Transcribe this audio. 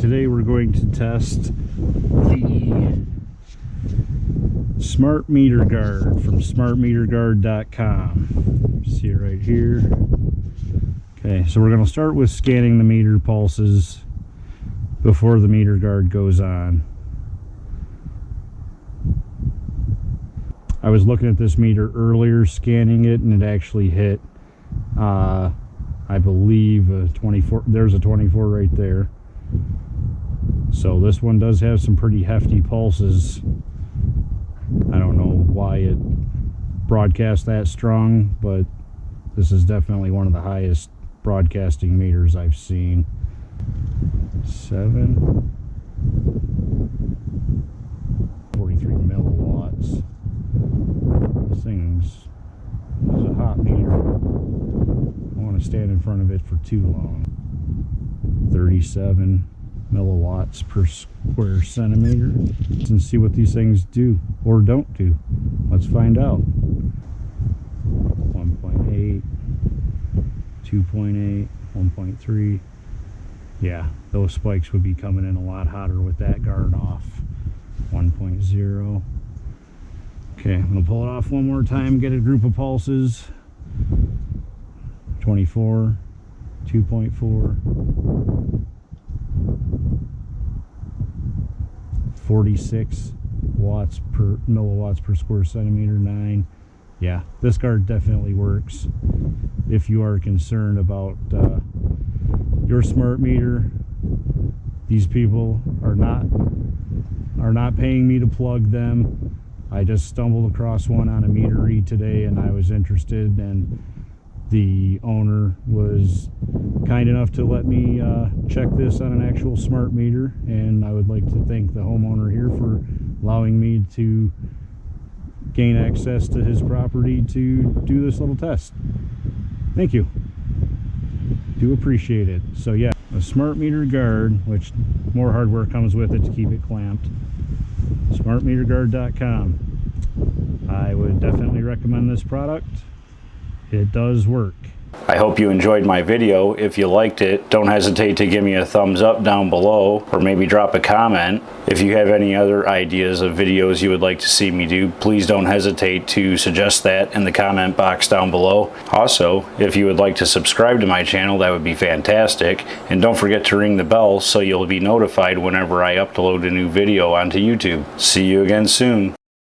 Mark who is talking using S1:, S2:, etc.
S1: today we're going to test the Smart Meter Guard from smartmeterguard.com. See it right here. Okay, so we're going to start with scanning the meter pulses before the meter guard goes on. I was looking at this meter earlier, scanning it, and it actually hit, I believe, a 24. There's a 24 right there. So this one does have some pretty hefty pulses. I don't know why it broadcasts that strong, but this is definitely one of the highest broadcasting meters I've seen. 43 milliwatts. This thing's is a hot meter. I don't want to stand in front of it for too long. 37 milliwatts per square centimeter. And see what these things do or don't do. Let's find out. 1.8, 2.8, 1.3. Yeah, those spikes would be coming in a lot hotter with that guard off. 1.0. Okay, I'm going to pull it off one more time, get a group of pulses. 24, 2.4, 46 milliwatts per square centimeter, 9. Yeah, this guard definitely works. If you are concerned about your smart meter, these people are not paying me to plug them. I just stumbled across one on a meter read today and I was interested, and the owner was kind enough to let me check this on an actual smart meter, and I would like to thank the homeowner here for allowing me to gain access to his property to do this little test. Thank you. Do appreciate it. So yeah, a smart meter guard, which more hardware comes with it to keep it clamped. smartmeterguard.com. I would definitely recommend this product. It does work.
S2: I hope you enjoyed my video. If you liked it, don't hesitate to give me a thumbs up down below, or maybe drop a comment. If you have any other ideas of videos you would like to see me do, please don't hesitate to suggest that in the comment box down below. Also, if you would like to subscribe to my channel, that would be fantastic. And don't forget to ring the bell so you'll be notified whenever I upload a new video onto YouTube. See you again soon.